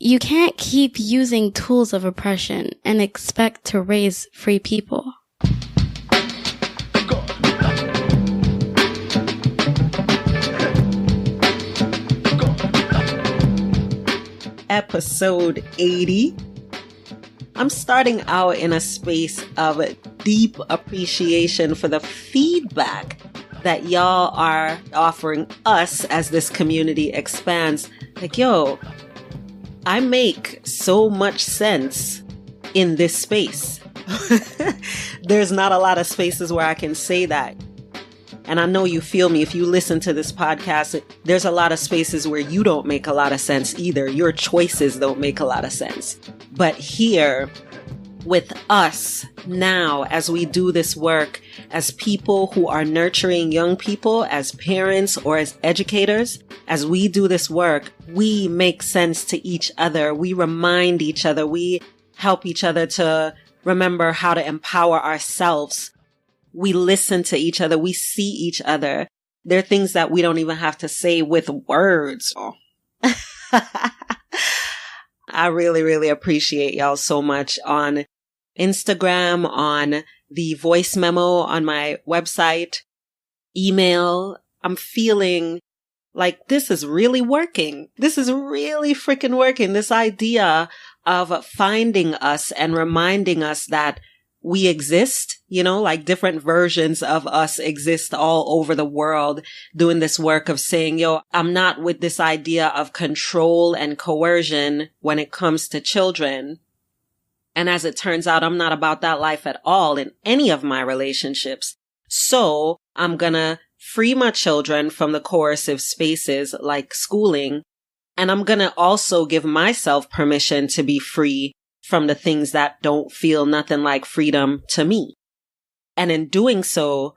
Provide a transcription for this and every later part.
You can't keep using tools of oppression and expect to raise free people. Episode 80. I'm starting out in a space of deep appreciation for the feedback that y'all are offering us as this community expands. Like, yo, I make so much sense in this space. There's not a lot of spaces where I can say that. And I know you feel me. If you listen to this podcast, there's a lot of spaces where you don't make a lot of sense either. Your choices don't make a lot of sense. But here with us now, as we do this work, as people who are nurturing young people, as parents or as educators, as we do this work, we make sense to each other. We remind each other. We help each other to remember how to empower ourselves. We listen to each other. We see each other. There are things that we don't even have to say with words. Oh. I really, really appreciate y'all so much on Instagram, on the voice memo on my website, email. I'm feeling like this is really working. This is really freaking working. This idea of finding us and reminding us that we exist, like different versions of us exist all over the world, doing this work of saying, yo, I'm not with this idea of control and coercion when it comes to children. And as it turns out, I'm not about that life at all in any of my relationships. So I'm gonna free my children from the coercive spaces like schooling. And I'm gonna also give myself permission to be free from the things that don't feel nothing like freedom to me. And in doing so,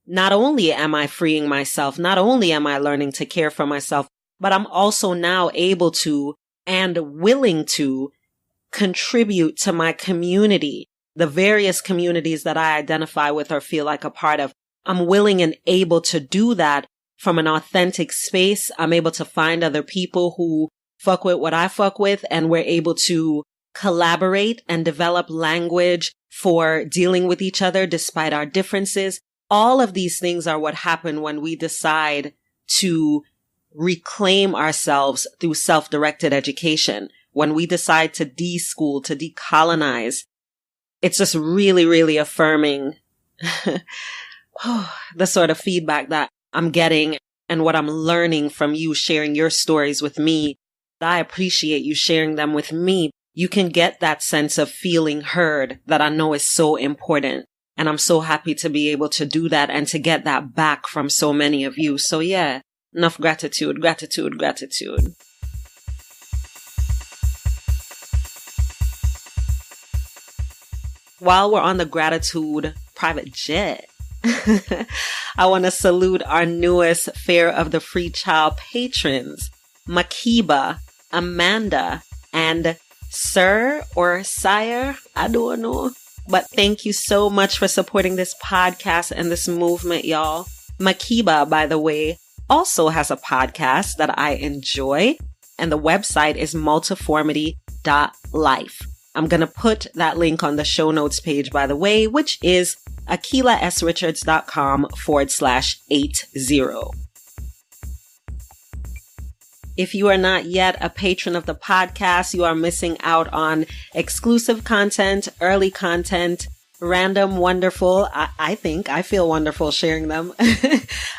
not only am I freeing myself, not only am I learning to care for myself, but I'm also now able to and willing to contribute to my community, the various communities that I identify with or feel like a part of. I'm willing and able to do that from an authentic space. I'm able to find other people who fuck with what I fuck with, and we're able to collaborate and develop language for dealing with each other despite our differences. All of these things are what happen when we decide to reclaim ourselves through self-directed education. When we decide to de-school, to decolonize, it's just really, really affirming the sort of feedback that I'm getting and what I'm learning from you sharing your stories with me. I appreciate you sharing them with me. You can get that sense of feeling heard that I know is so important. And I'm so happy to be able to do that and to get that back from so many of you. So yeah, enough gratitude, gratitude, gratitude. While we're on the gratitude private jet, I want to salute our newest Fair of the Free Child patrons, Makiba, Amanda, and Sir or Sire, I don't know. But thank you so much for supporting this podcast and this movement, y'all. Makiba, by the way, also has a podcast that I enjoy, and the website is multiformity.life. I'm going to put that link on the show notes page, by the way, which is akilasrichards.com/80. If you are not yet a patron of the podcast, you are missing out on exclusive content, early content, random, wonderful, I feel wonderful sharing them,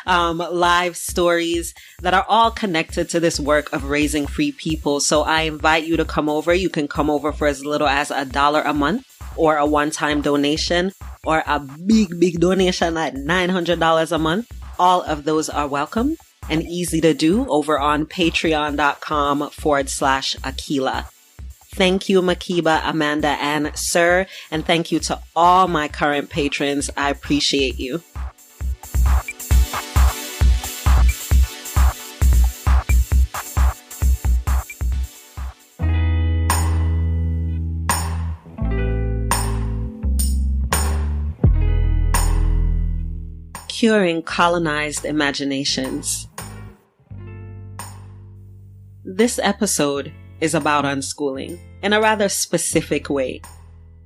live stories that are all connected to this work of raising free people. So I invite you to come over. You can come over for as little as $1 a month, or a one-time donation, or a big donation like $900 a month. All of those are welcome and easy to do over on patreon.com/Akila. Thank you, Makiba, Amanda, and Sir. And thank you to all my current patrons. I appreciate you. Curing colonized imaginations. This episode is about unschooling in a rather specific way.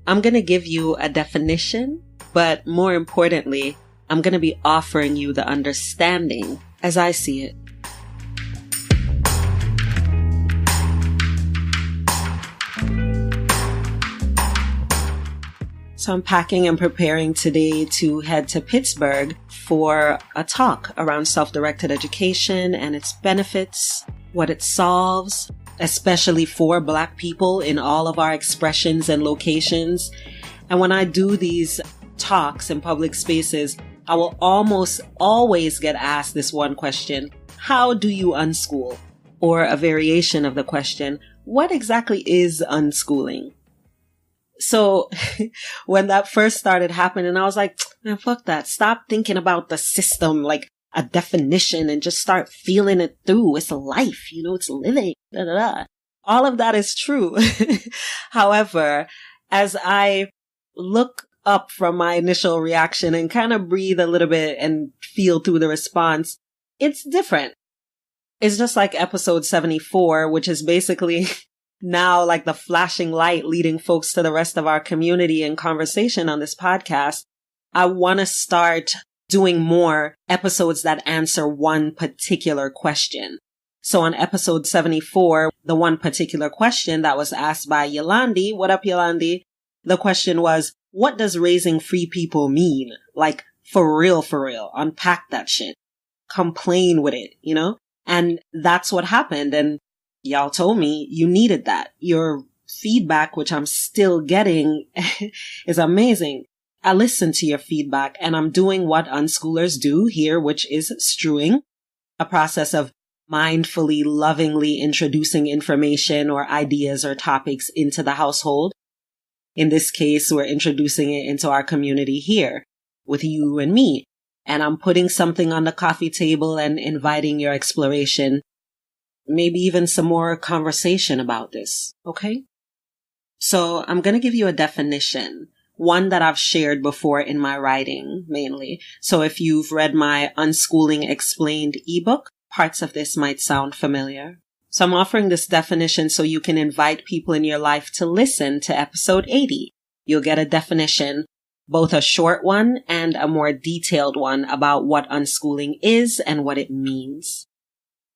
I'm going to give you a definition, but more importantly, I'm going to be offering you the understanding as I see it. So I'm packing and preparing today to head to Pittsburgh for a talk around self-directed education and its benefits, what it solves, especially for Black people in all of our expressions and locations. And when I do these talks in public spaces, I will almost always get asked this one question: how do you unschool? Or a variation of the question, what exactly is unschooling? So when that first started happening, I was like, man, fuck that. Stop thinking about the system like a definition and just start feeling it through. It's a life, it's living. Da, da, da. All of that is true. However, as I look up from my initial reaction and kind of breathe a little bit and feel through the response, it's different. It's just like episode 74, which is basically now like the flashing light leading folks to the rest of our community and conversation on this podcast. I want to start doing more episodes that answer one particular question. So on episode 74, the one particular question that was asked by Yolandi, what up Yolandi? The question was, what does raising free people mean? Like for real, unpack that shit. Complain with it, And that's what happened. And y'all told me you needed that. Your feedback, which I'm still getting, is amazing. I listen to your feedback and I'm doing what unschoolers do here, which is strewing, a process of mindfully, lovingly introducing information or ideas or topics into the household. In this case, we're introducing it into our community here with you and me. And I'm putting something on the coffee table and inviting your exploration. Maybe even some more conversation about this. Okay. So I'm going to give you a definition, one that I've shared before in my writing mainly. So if you've read my Unschooling Explained ebook, parts of this might sound familiar. So I'm offering this definition so you can invite people in your life to listen to episode 80. You'll get a definition, both a short one and a more detailed one about what unschooling is and what it means.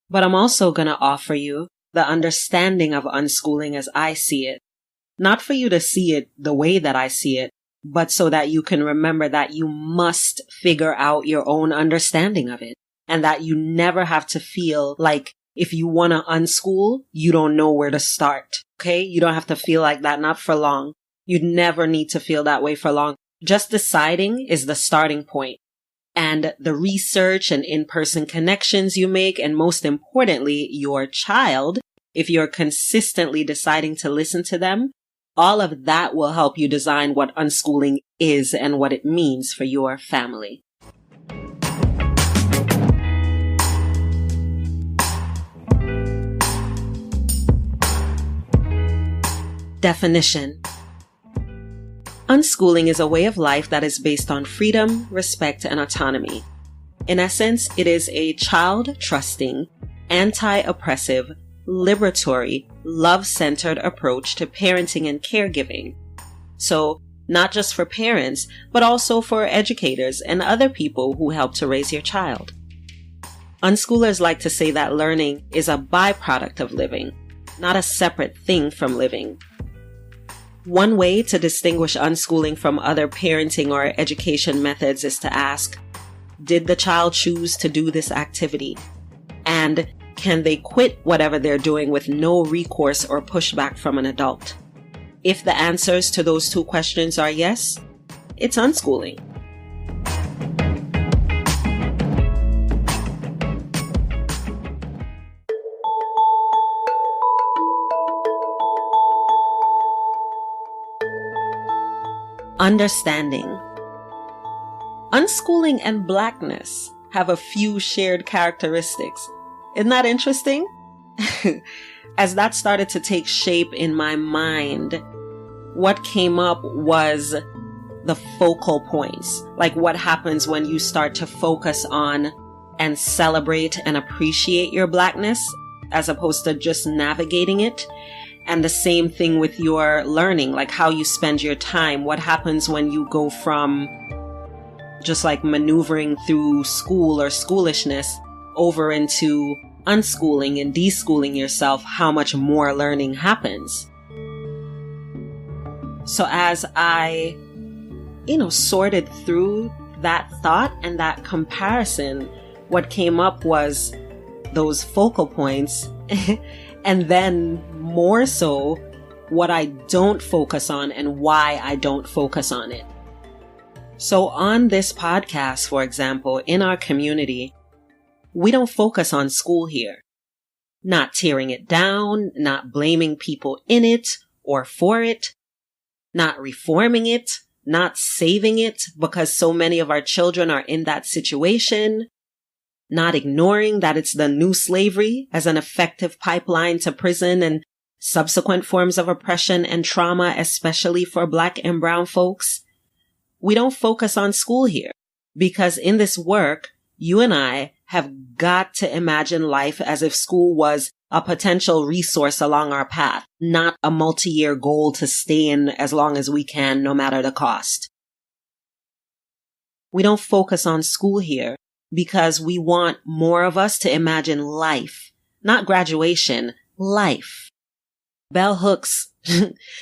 But I'm also going to offer you the understanding of unschooling as I see it. Not for you to see it the way that I see it, but so that you can remember that you must figure out your own understanding of it. And that you never have to feel like if you want to unschool, you don't know where to start. Okay? You don't have to feel like that, not for long. You'd never need to feel that way for long. Just deciding is the starting point. And the research and in-person connections you make, and most importantly, your child, if you're consistently deciding to listen to them, all of that will help you design what unschooling is and what it means for your family. Definition. Unschooling is a way of life that is based on freedom, respect, and autonomy. In essence, it is a child-trusting, anti-oppressive, liberatory, love-centered approach to parenting and caregiving. So, not just for parents, but also for educators and other people who help to raise your child. Unschoolers like to say that learning is a byproduct of living, not a separate thing from living. One way to distinguish unschooling from other parenting or education methods is to ask, did the child choose to do this activity? And can they quit whatever they're doing with no recourse or pushback from an adult? If the answers to those two questions are yes, it's unschooling. Understanding. Unschooling and Blackness have a few shared characteristics. Isn't that interesting? As that started to take shape in my mind, what came up was the focal points. Like what happens when you start to focus on and celebrate and appreciate your Blackness as opposed to just navigating it. And the same thing with your learning, like how you spend your time. What happens when you go from just like maneuvering through school or schoolishness over into unschooling and deschooling yourself? How much more learning happens? So as I, sorted through that thought and that comparison, what came up was those focal points and then more so what I don't focus on and why I don't focus on it. So on this podcast, for example, in our community, we don't focus on school here. Not tearing it down, not blaming people in it or for it, not reforming it, not saving it because so many of our children are in that situation, not ignoring that it's the new slavery as an effective pipeline to prison and subsequent forms of oppression and trauma, especially for Black and brown folks. We don't focus on school here because in this work, you and I have got to imagine life as if school was a potential resource along our path, not a multi-year goal to stay in as long as we can, no matter the cost. We don't focus on school here because we want more of us to imagine life, not graduation, life. Bell Hooks,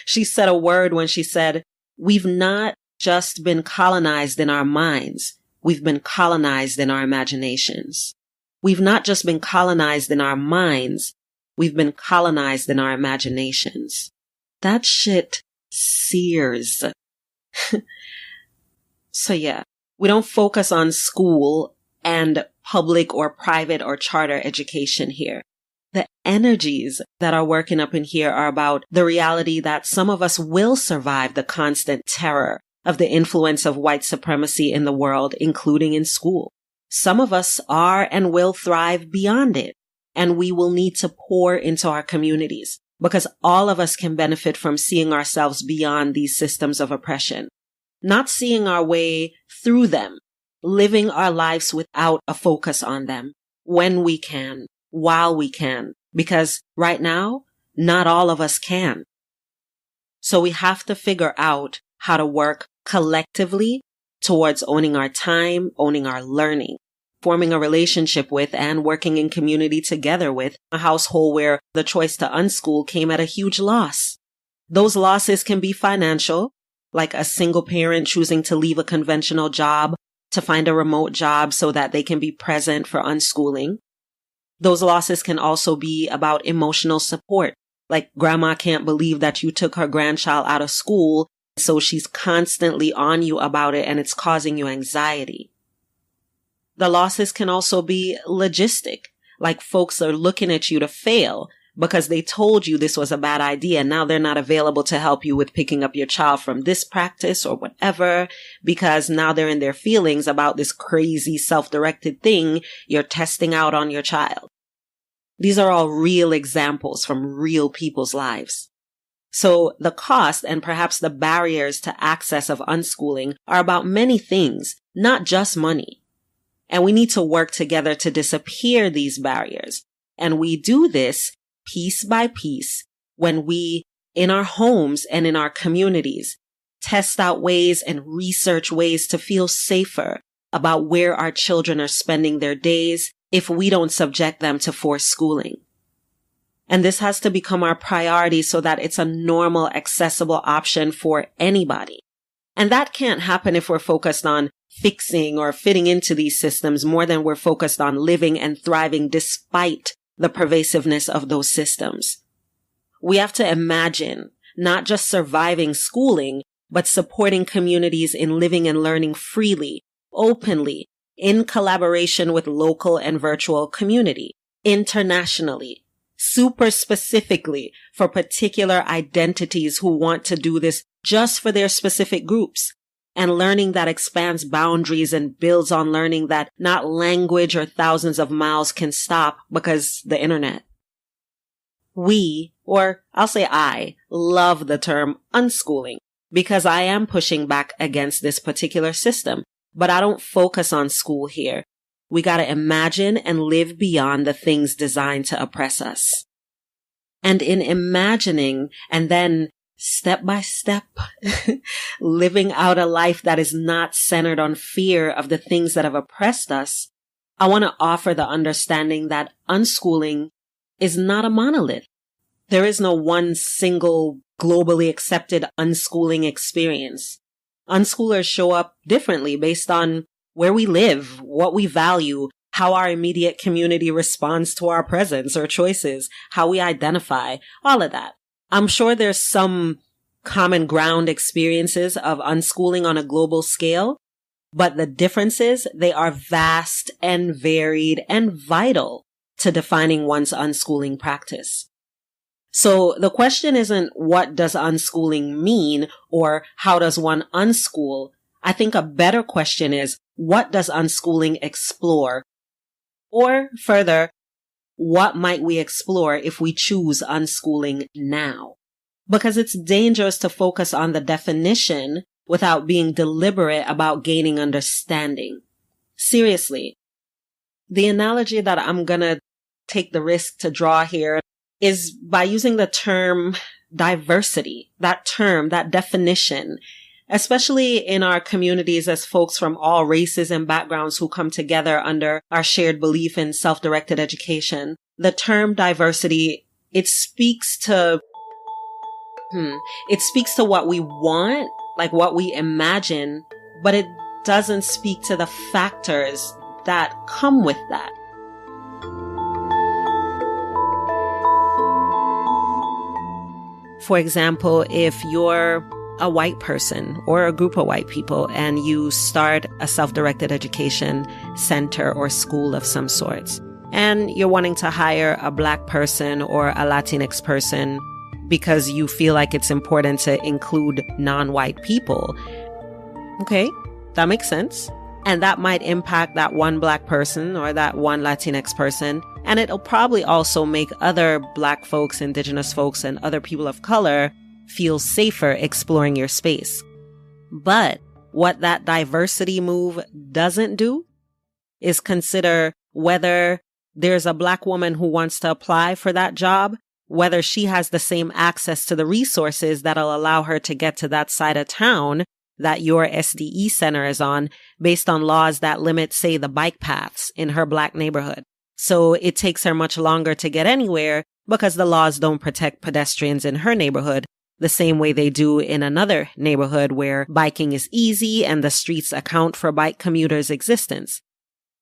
she said a word when she said, we've not just been colonized in our minds, we've been colonized in our imaginations. We've not just been colonized in our minds, we've been colonized in our imaginations. That shit sears. So yeah, we don't focus on school and public or private or charter education here. The energies that are working up in here are about the reality that some of us will survive the constant terror of the influence of white supremacy in the world, including in school. Some of us are and will thrive beyond it, and we will need to pour into our communities because all of us can benefit from seeing ourselves beyond these systems of oppression, not seeing our way through them, living our lives without a focus on them when we can, while we can, because right now, not all of us can. So we have to figure out how to work collectively towards owning our time, owning our learning, forming a relationship with and working in community together with a household where the choice to unschool came at a huge loss. Those losses can be financial, like a single parent choosing to leave a conventional job to find a remote job so that they can be present for unschooling. Those losses can also be about emotional support, like grandma can't believe that you took her grandchild out of school, so she's constantly on you about it and it's causing you anxiety. The losses can also be logistic, like folks are looking at you to fail because they told you this was a bad idea. Now they're not available to help you with picking up your child from this practice or whatever, because now they're in their feelings about this crazy self-directed thing you're testing out on your child. These are all real examples from real people's lives. So the cost and perhaps the barriers to access of unschooling are about many things, not just money. And we need to work together to disappear these barriers. And we do this piece by piece when we, in our homes and in our communities, test out ways and research ways to feel safer about where our children are spending their days if we don't subject them to forced schooling. And this has to become our priority so that it's a normal, accessible option for anybody. And that can't happen if we're focused on fixing or fitting into these systems more than we're focused on living and thriving despite the pervasiveness of those systems. We have to imagine not just surviving schooling, but supporting communities in living and learning freely, openly, in collaboration with local and virtual community, internationally, super specifically for particular identities who want to do this just for their specific groups, and learning that expands boundaries and builds on learning that not language or thousands of miles can stop because the internet. We, or I'll say I, love the term unschooling because I am pushing back against this particular system, but I don't focus on school here we got to imagine and live beyond the things designed to oppress us. And in imagining and then step by step, living out a life that is not centered on fear of the things that have oppressed us, I want to offer the understanding that unschooling is not a monolith. There is no one single globally accepted unschooling experience. Unschoolers show up differently based on where we live, what we value, how our immediate community responds to our presence or choices, how we identify, all of that. I'm sure there's some common ground experiences of unschooling on a global scale, but the differences, they are vast and varied and vital to defining one's unschooling practice. So the question isn't what does unschooling mean or how does one unschool? I think a better question is what does unschooling explore? Or further, what might we explore if we choose unschooling now? Because it's dangerous to focus on the definition without being deliberate about gaining understanding. Seriously, the analogy that I'm going to take the risk to draw here is by using the term diversity, that term, that definition, especially in our communities as folks from all races and backgrounds who come together under our shared belief in self-directed education. The term diversity, it speaks to what we want, like what we imagine, but it doesn't speak to the factors that come with that. For example, if you're a white person or a group of white people and you start a self-directed education center or school of some sorts, and you're wanting to hire a Black person or a Latinx person because you feel like it's important to include non-white people. Okay, that makes sense. And that might impact that one Black person or that one Latinx person. And it'll probably also make other Black folks, Indigenous folks, and other people of color feel safer exploring your space. But what that diversity move doesn't do is consider whether there's a Black woman who wants to apply for that job, whether she has the same access to the resources that'll allow her to get to that side of town that your SDE center is on based on laws that limit, say, the bike paths in her Black neighborhood. So it takes her much longer to get anywhere because the laws don't protect pedestrians in her neighborhood the same way they do in another neighborhood where biking is easy and the streets account for bike commuters' existence.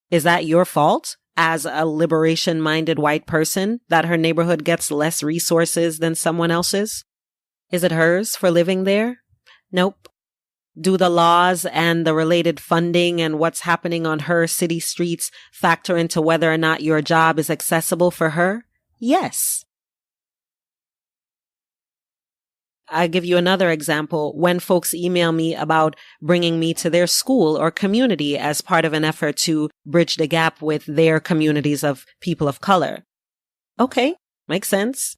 Is that your fault as a liberation-minded white person that her neighborhood gets less resources than someone else's? Is it hers for living there? Nope. Do the laws and the related funding and what's happening on her city streets factor into whether or not your job is accessible for her? Yes. I'll give you another example. When folks email me about bringing me to their school or community as part of an effort to bridge the gap with their communities of people of color. Okay, makes sense.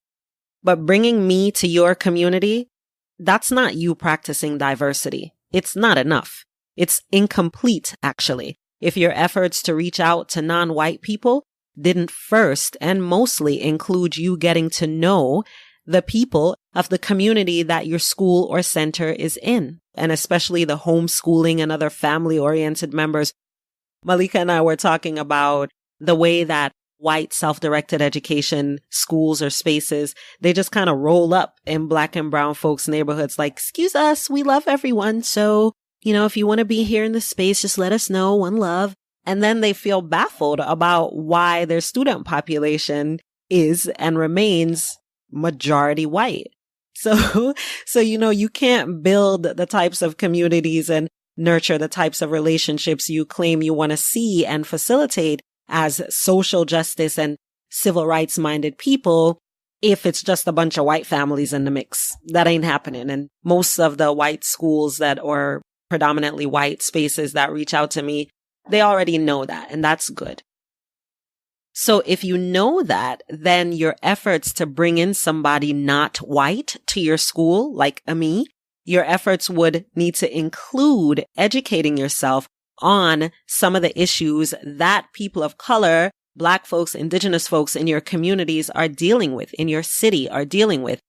But bringing me to your community, that's not you practicing diversity. It's not enough. It's incomplete, actually, if your efforts to reach out to non-white people didn't first and mostly include you getting to know the people of the community that your school or center is in, and especially the homeschooling and other family-oriented members. Malika and I were talking about the way that white self-directed education schools or spaces, they just kind of roll up in Black and brown folks' neighborhoods like, excuse us, we love everyone. So, if you want to be here in the space, just let us know, one love. And then they feel baffled about why their student population is and remains majority white. So, you can't build the types of communities and nurture the types of relationships you claim you want to see and facilitate as social justice and civil rights minded people if it's just a bunch of white families in the mix. That ain't happening. And most of the white schools or predominantly white spaces that reach out to me, they already know that, and that's good. So if you know that, then your efforts to bring in somebody not white to your school, like me, your efforts would need to include educating yourself on some of the issues that people of color, Black folks, Indigenous folks in your communities are dealing with, in your city are dealing with,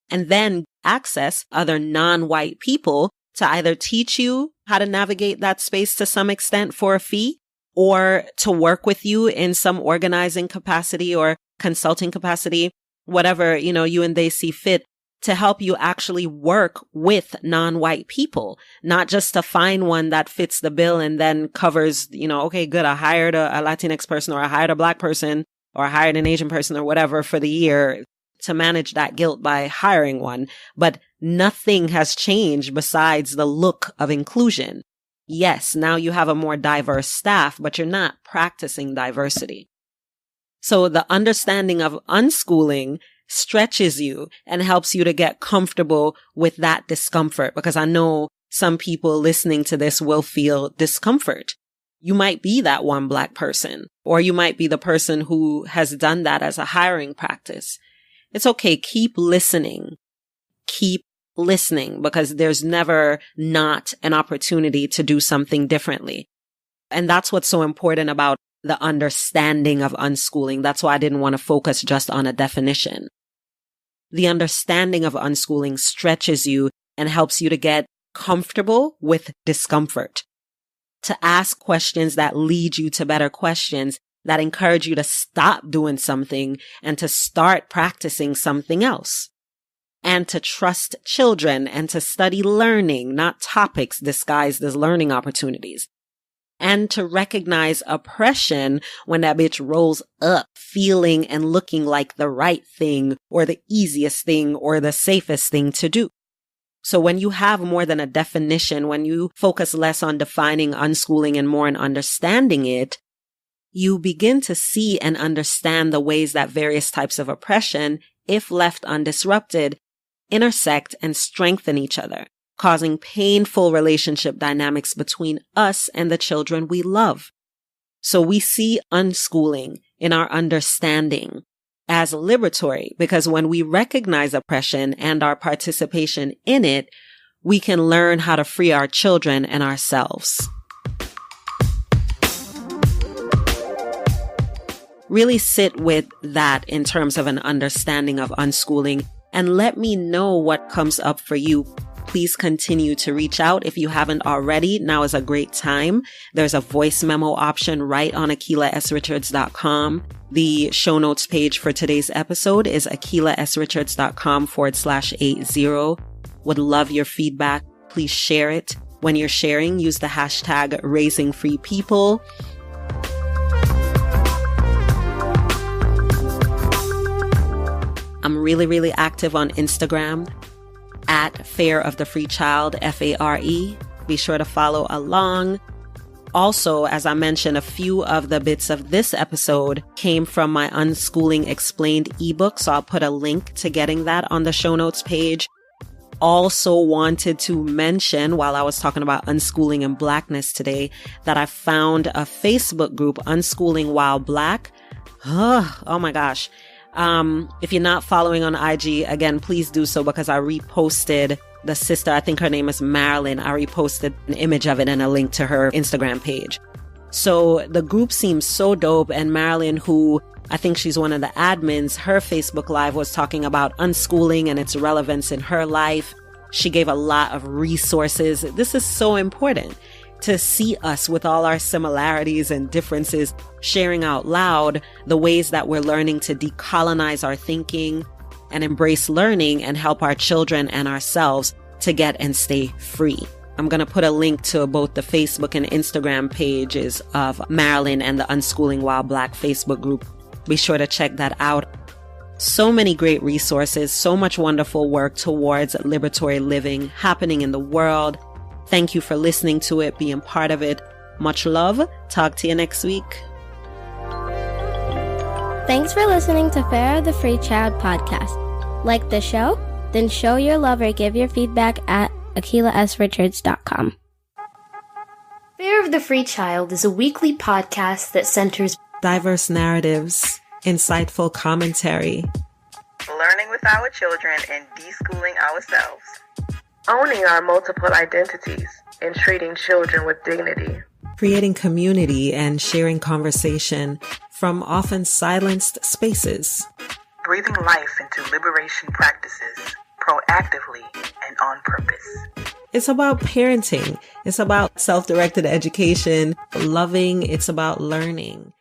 and then access other non-white people to either teach you how to navigate that space to some extent for a fee, or to work with you in some organizing capacity or consulting capacity, whatever, you and they see fit, to help you actually work with non-white people, not just to find one that fits the bill and then covers, okay, good, I hired a Latinx person, or I hired a Black person, or I hired an Asian person, or whatever for the year to manage that guilt by hiring one. But nothing has changed besides the look of inclusion. Yes, now you have a more diverse staff, but you're not practicing diversity. So the understanding of unschooling stretches you and helps you to get comfortable with that discomfort, because I know some people listening to this will feel discomfort. You might be that one Black person, or you might be the person who has done that as a hiring practice. It's okay. Keep listening. Keep listening, because there's never not an opportunity to do something differently. And that's what's so important about the understanding of unschooling. That's why I didn't want to focus just on a definition. The understanding of unschooling stretches you and helps you to get comfortable with discomfort, to ask questions that lead you to better questions, that encourage you to stop doing something and to start practicing something else, and to trust children and to study learning, not topics disguised as learning opportunities, and to recognize oppression when that bitch rolls up, feeling and looking like the right thing or the easiest thing or the safest thing to do. So when you have more than a definition, when you focus less on defining unschooling and more on understanding it, you begin to see and understand the ways that various types of oppression, if left undisrupted, intersect and strengthen each other, causing painful relationship dynamics between us and the children we love. So we see unschooling in our understanding as liberatory, because when we recognize oppression and our participation in it, we can learn how to free our children and ourselves. Really sit with that in terms of an understanding of unschooling, and let me know what comes up for you. Please continue to reach out. If you haven't already, now is a great time. There's a voice memo option right on AkilahSRichards.com. The show notes page for today's episode is AkilahSRichards.com/80. Would love your feedback. Please share it. When you're sharing, use the hashtag #RaisingFreePeople. I'm really active on Instagram at Fair of the Free Child, FARE. Be sure to follow along. Also, as I mentioned, a few of the bits of this episode came from my Unschooling Explained ebook, so I'll put a link to getting that on the show notes page. Also wanted to mention, while I was talking about unschooling and Blackness today, that I found a Facebook group, Unschooling While Black. Oh my gosh. If you're not following on IG, again, please do so, because I reposted the sister, I think her name is Marilyn. I reposted an image of it and a link to her Instagram page. So the group seems so dope. And Marilyn, who I think she's one of the admins, her Facebook Live was talking about unschooling and its relevance in her life. She gave a lot of resources. This is so important to see us with all our similarities and differences, sharing out loud the ways that we're learning to decolonize our thinking and embrace learning and help our children and ourselves to get and stay free. I'm going to put a link to both the Facebook and Instagram pages of Marilyn and the Unschooling While Black Facebook group. Be sure to check that out. So many great resources, so much wonderful work towards liberatory living happening in the world. Thank you for listening to it, being part of it. Much love. Talk to you next week. Thanks for listening to Fair of the Free Child podcast. Like the show? Then show your love or give your feedback at AkilahSRichards.com. Fair of the Free Child is a weekly podcast that centers diverse narratives, insightful commentary, learning with our children and deschooling ourselves, owning our multiple identities, and treating children with dignity. creating community and sharing conversation from often silenced spaces. Breathing life into liberation practices proactively and on purpose. It's about parenting. It's about self-directed education, loving. It's about learning.